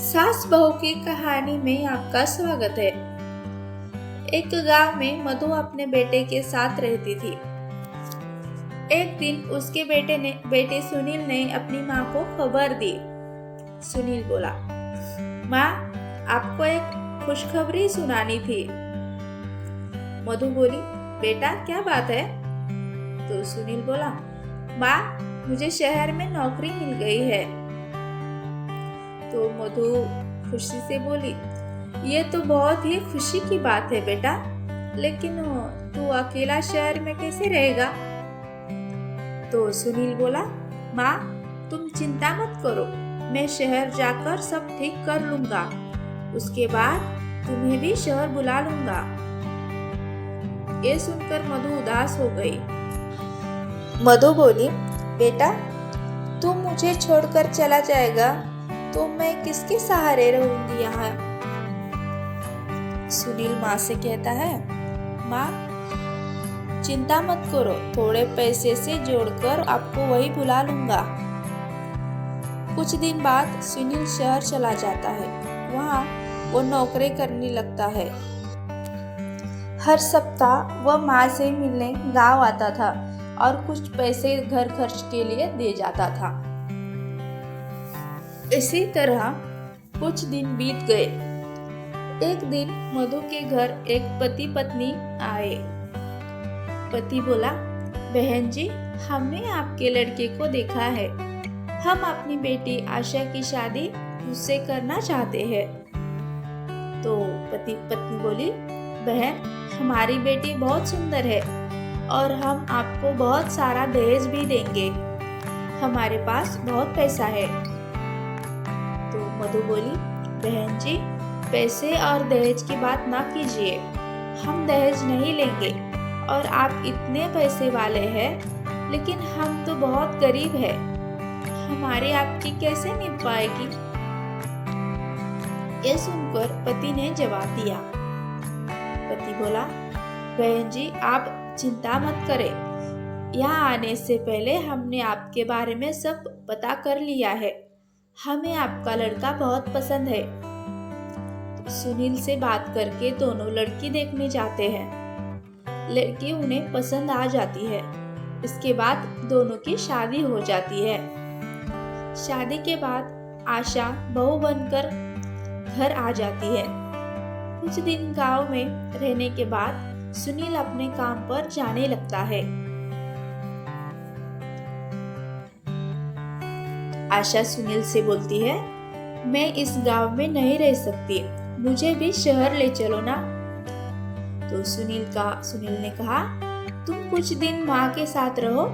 सास बहू की कहानी में आपका स्वागत है। एक गांव में मधु अपने बेटे के साथ रहती थी। एक दिन उसके बेटे सुनील ने अपनी माँ को खबर दी। सुनील बोला, माँ, आपको एक खुशखबरी सुनानी थी। मधु बोली, बेटा क्या बात है? तो सुनील बोला, माँ, मुझे शहर में नौकरी मिल गई है। तो मधु खुशी से बोली, ये तो बहुत ही खुशी की बात है बेटा, लेकिन तू अकेला शहर में कैसे रहेगा? तो सुनील बोला, माँ, तुम चिंता मत करो, मैं शहर जाकर सब ठीक कर लूंगा। उसके बाद तुम्हें भी शहर बुला लूंगा। ये सुनकर मधु उदास हो गई। मधु बोली, बेटा, तू मुझे छोड़कर चला जाएगा तो मैं किसके सहारे रहूंगी यहाँ? सुनील माँ से कहता है, माँ, चिंता मत करो, थोड़े पैसे से जोड़कर आपको वही बुला लूंगा। कुछ दिन बाद सुनील शहर चला जाता है। वहाँ वो नौकरी करने लगता है। हर सप्ताह वह माँ से मिलने गांव आता था और कुछ पैसे घर खर्च के लिए दे जाता था। इसी तरह कुछ दिन बीत गए। एक दिन मधु के घर एक पति पत्नी आए। पति बोला, बहन जी, हमने आपके लड़के को देखा है। हम अपनी बेटी आशा की शादी उससे करना चाहते हैं। तो पति पत्नी बोली, बहन, हमारी बेटी बहुत सुंदर है और हम आपको बहुत सारा दहेज भी देंगे। हमारे पास बहुत पैसा है। तो मधु बोली, बहन जी, पैसे और दहेज की बात ना कीजिए। हम दहेज नहीं लेंगे और आप इतने पैसे वाले हैं, लेकिन हम तो बहुत गरीब हैं। हमारी आपकी कैसे निभ पाएगी? ये सुनकर पति ने जवाब दिया। पति बोला, बहन जी, आप चिंता मत करें। यहाँ आने से पहले हमने आपके बारे में सब पता कर लिया है। हमें आपका लड़का बहुत पसंद है। तो सुनील से बात करके दोनों लड़की देखने जाते हैं। लड़की उन्हें पसंद आ जाती है। इसके बाद दोनों की शादी हो जाती है। शादी के बाद आशा बहू बनकर घर आ जाती है। कुछ दिन गांव में रहने के बाद सुनील अपने काम पर जाने लगता है। आशा सुनील से बोलती है, मैं इस गांव में नहीं रह सकती, मुझे भी शहर ले चलो ना। तो सुनील ने कहा, तुम कुछ दिन माँ के साथ रहो,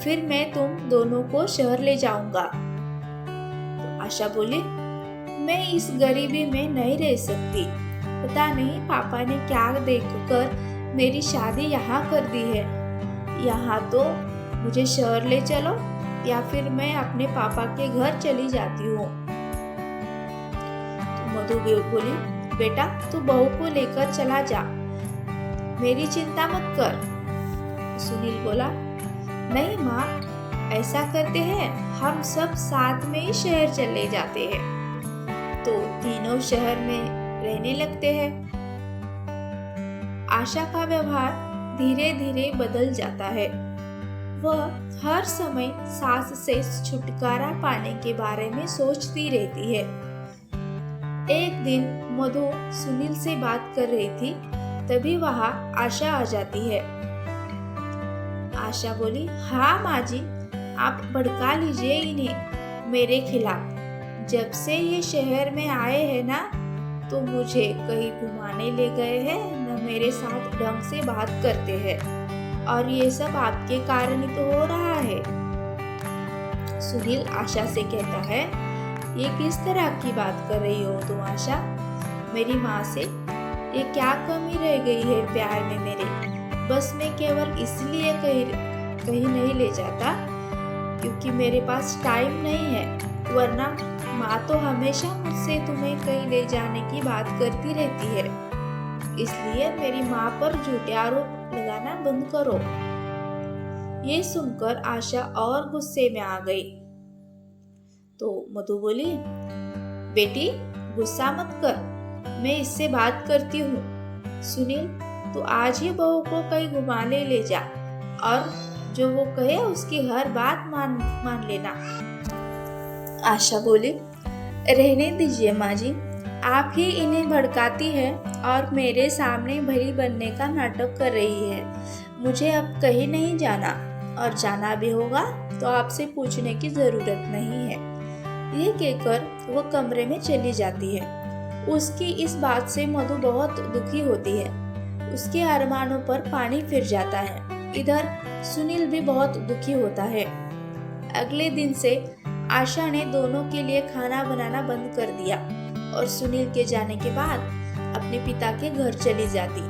फिर मैं तुम दोनों को शहर ले जाऊंगा। तो आशा बोली, मैं इस गरीबी में नहीं रह सकती। पता नहीं पापा ने क्या देखकर मेरी शादी यहाँ कर दी है। यहाँ तो मुझे शहर ले चलो या फिर मैं अपने पापा के घर चली जाती हूँ। तो मधु बोली, बेटा, तू बहू को लेकर चला जा, मेरी चिंता मत कर। सुनील बोला, नहीं माँ, ऐसा करते हैं, हम सब साथ में ही शहर चले जाते हैं। तो तीनों शहर में रहने लगते हैं। आशा का व्यवहार धीरे धीरे बदल जाता है। वह हर समय सास से छुटकारा पाने के बारे में सोचती रहती है। एक दिन मधु सुनील से बात कर रही थी, तभी वहां आशा आ जाती है। आशा बोली, हाँ माँ जी, आप भड़का लीजिए इन्हें मेरे खिलाफ। जब से ये शहर में आए हैं ना, तो मुझे कहीं घुमाने ले गए हैं, न मेरे साथ ढंग से बात करते हैं, और ये सब आपके कारण ही तो हो रहा है। सुनील आशा से कहता है, ये किस तरह की बात कर रही हो तुम आशा? मेरी माँ से ये क्या कमी रह गई है प्यार में मेरे? बस मैं केवल इसलिए कहीं नहीं ले जाता क्योंकि मेरे पास टाइम नहीं है, वरना माँ तो हमेशा मुझसे तुम्हें कहीं ले जाने की बात करती रहती है। इसलिए मेरी माँ पर झूठे आरोप लगाना बंद करो। ये सुनकर आशा और गुस्से में आ गई। तो मधु बोली, बेटी, गुस्सा मत कर, मैं इससे बात करती हूँ। सुनील, तू आज ही बहू को कहीं घुमाने ले जा और जो वो कहे उसकी हर बात मान मान लेना। आशा बोली, रहने दीजिए माँ जी, आप ही इन्हें भड़काती है और मेरे सामने भली बनने का नाटक कर रही है। मुझे अब कहीं नहीं जाना, और जाना भी होगा तो आपसे पूछने की जरूरत नहीं है। ये कहकर वो कमरे में चली जाती है। उसकी इस बात से मधु बहुत दुखी होती है। उसके अरमानों पर पानी फिर जाता है। इधर सुनील भी बहुत दुखी होता है। अगले दिन से आशा ने दोनों के लिए खाना बनाना बंद कर दिया और सुनील के जाने के बाद अपने पिता के घर चली जाती।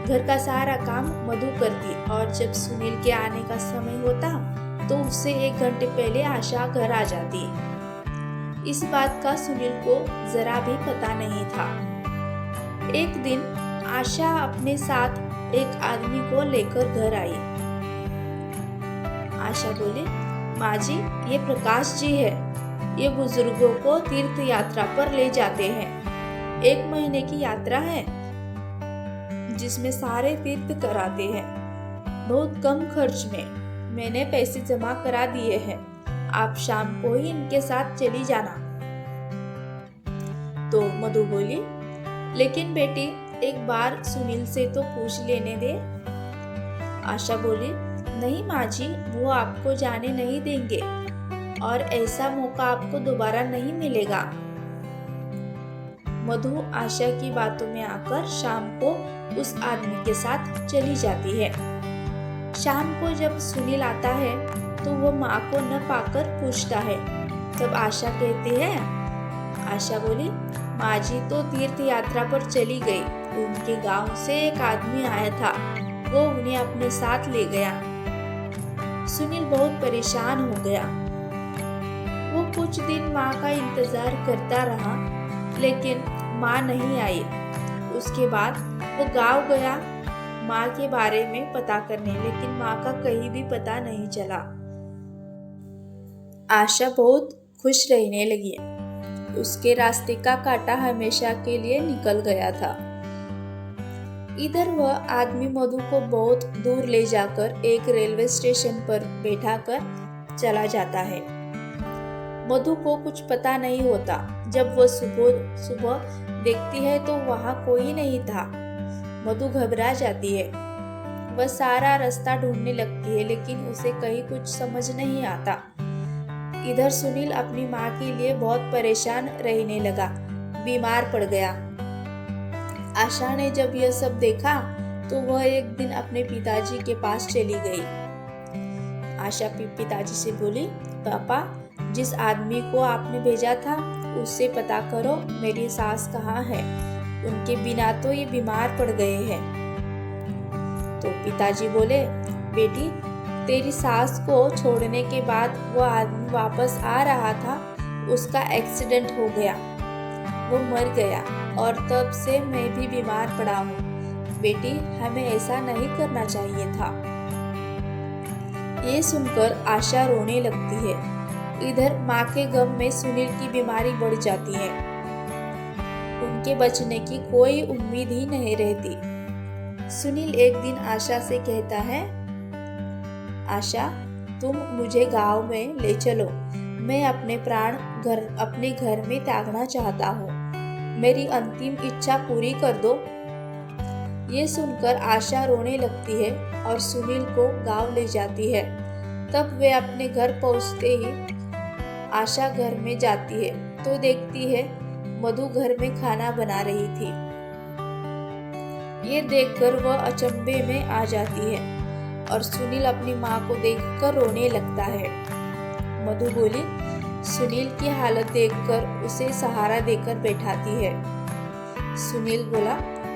घर का सारा काम मधु करती और जब सुनील के आने का समय होता तो उससे 1 घंटे पहले आशा घर आ जाती। इस बात का सुनील को जरा भी पता नहीं था। एक दिन आशा अपने साथ एक आदमी को लेकर घर आई। आशा बोली, माँ जी, ये प्रकाश जी है। ये बुजुर्गों को तीर्थ यात्रा पर ले जाते हैं। 1 महीने की यात्रा है जिसमें सारे तीर्थ कराते हैं। बहुत कम खर्च में मैंने पैसे जमा करा दिए हैं। आप शाम को ही इनके साथ चली जाना। तो मधु बोली, लेकिन बेटी एक बार सुनील से तो पूछ लेने दे। आशा बोली, नहीं माँ जी, वो आपको जाने नहीं देंगे और ऐसा मौका आपको दोबारा नहीं मिलेगा। मधु आशा की बातों में आकर शाम को उस आदमी के साथ चली जाती है। शाम को जब सुनील आता है तो वो माँ को न पाकर पूछता है। तब आशा कहती है, आशा बोली, माँ जी तो तीर्थ यात्रा पर चली गई। उनके गांव से एक आदमी आया था, वो उन्हें अपने साथ ले गया। सुनील बहुत परेशान हो गया। वो कुछ दिन माँ का इंतजार करता रहा, लेकिन माँ नहीं आई। उसके बाद वो गांव गया माँ के बारे में पता करने, लेकिन माँ का कहीं भी पता नहीं चला। आशा बहुत खुश रहने लगी। उसके रास्ते का कांटा हमेशा के लिए निकल गया था। इधर वह आदमी मधु को बहुत दूर ले जाकर एक रेलवे स्टेशन पर बैठाकर चला जाता है। मधु को कुछ पता नहीं होता। जब वह सुबह देखती है तो वहां कोई नहीं था। मधु घबरा जाती है। वह सारा रास्ता ढूंढने लगती है, लेकिन उसे कहीं कुछ समझ नहीं आता। इधर सुनील अपनी माँ के लिए बहुत परेशान रहने लगा, बीमार पड़ गया। आशा ने जब यह सब देखा तो वह एक दिन अपने पिताजी के पास चली गई। आशा पिताजी से बोली, पापा, जिस आदमी को आपने भेजा था उससे पता करो मेरी सास कहाँ है। उनके बिना तो ये बीमार पड़ गए हैं। तो पिताजी बोले, बेटी, तेरी सास को छोड़ने के बाद वो आदमी वापस आ रहा था, उसका एक्सीडेंट हो गया, वो मर गया और तब से मैं भी बीमार पड़ा हूँ। बेटी, हमें ऐसा नहीं करना चाहिए था। ये सुनकर आशा रोने लगती है। इधर माँ के गम में सुनील की बीमारी बढ़ जाती है। उनके बचने की कोई उम्मीद ही नहीं रहती। सुनील एक दिन आशा से कहता है, आशा, तुम मुझे गांव में ले चलो। मैं अपने प्राण अपने घर में त्यागना चाहता हूँ। मेरी अंतिम इच्छा पूरी कर दो। ये सुनकर आशा रोने लगती है और सुनील को गांव ले जाती है। तब वे अपने घर पहुंचते ही आशा घर में जाती है तो देखती है मधु घर में खाना बना रही थी। ये देखकर वह अचंभे में आ जाती है और सुनील अपनी माँ को देखकर रोने लगता है। मधु बोली, सुनील की हालत देखकर उसे सहारा देकर बैठाती है। सुनील बोला,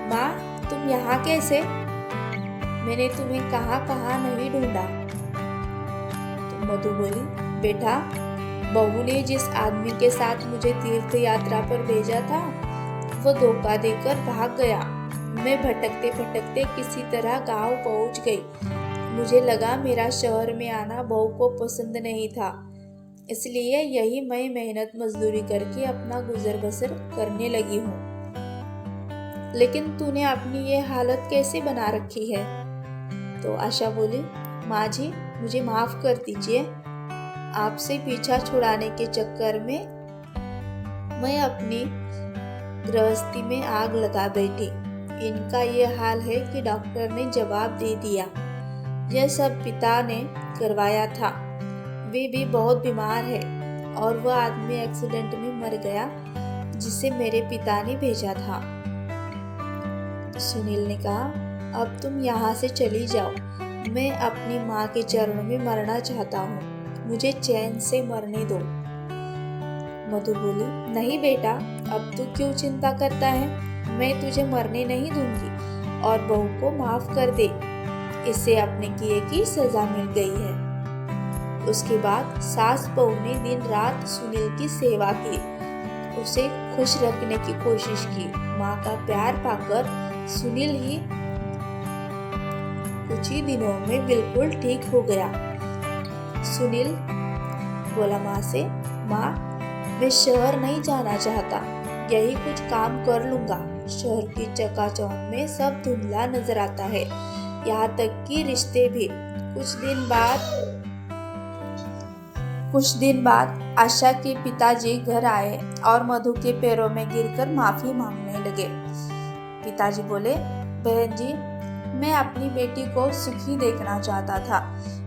माँ, तुम यहाँ कैसे? मैंने तुम्हें कहाँ नहीं ढूंढा। तो मधु बोली, बेटा, बहू ने जिस आदमी के साथ मुझे तीर्थ यात्रा पर भेजा था वो धोखा देकर भाग गया। मैं भटकते भटकते किसी तरह गांव पहुंच गई। मुझे लगा मेरा शहर में आना बहू को पसंद नहीं था, इसलिए यही मैं मेहनत मजदूरी करके अपना गुजर बसर करने लगी हूँ। लेकिन तूने अपनी ये हालत कैसे बना रखी है? तो आशा बोली, माँ जी मुझे माफ कर दीजिए। आपसे पीछा छुड़ाने के चक्कर में मैं अपनी गृहस्थी में आग लगा बैठी। इनका ये हाल है कि डॉक्टर ने जवाब दे दिया। यह सब पिता ने करवाया था। वे भी बहुत बीमार है और वह आदमी एक्सीडेंट में मर गया जिसे मेरे पिता ने भेजा था। सुनील ने कहा, अब तुम यहाँ से चली जाओ। मैं अपनी माँ के चरणों में मरना चाहता हूँ। मुझे चैन से मरने दो। मधु बोली, नहीं बेटा, अब तू क्यों चिंता करता है? मैं तुझे मरने नहीं दूंगी और बहू को माफ कर दे। इसे अपने किए की सजा मिल गई है। उसके बाद सास बहू ने दिन रात सुनील की सेवा की, उसे खुश रखने की कोशिश की। माँ का प्यार पाकर सुनील ही कुछ ही दिनों में बिल्कुल ठीक हो गया। सुनील बोला माँ से, माँ मैं शहर नहीं जाना चाहता, यही कुछ काम कर लूंगा। शहर की चकाचौंध में सब धुंधला नजर आता है, यहाँ तक कि रिश्ते भी। कुछ दिन बाद आशा के पिताजी घर आए और मधु के पैरों में गिरकर माफी मांगने लगे। पिताजी बोले, बहन जी, मैं अपनी बेटी को सुखी देखना चाहता था,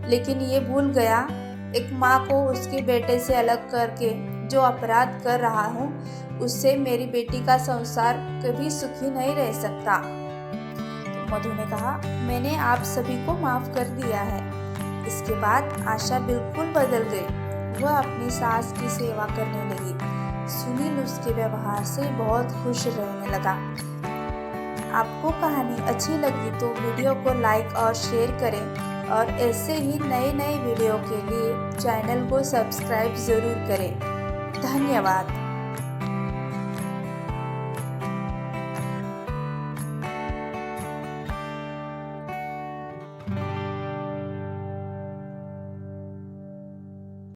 लेकिन ये भूल गया एक माँ को उसके बेटे से अलग करके जो अपराध कर रहा हूँ, उससे मेरी बेटी का संसार कभी सुखी नहीं रह सकता। मधु ने कहा, मैंने आप सभी को माफ कर दिया है। इसके बाद आशा बिल्कुल बदल गई। वह अपनी सास की सेवा करने लगी। सुनील उसके व्यवहार से बहुत खुश रहने लगा। आपको कहानी अच्छी लगी तो वीडियो को लाइक और शेयर करें और ऐसे ही नए नए वीडियो के लिए चैनल को सब्सक्राइब ज़रूर करें। धन्यवाद।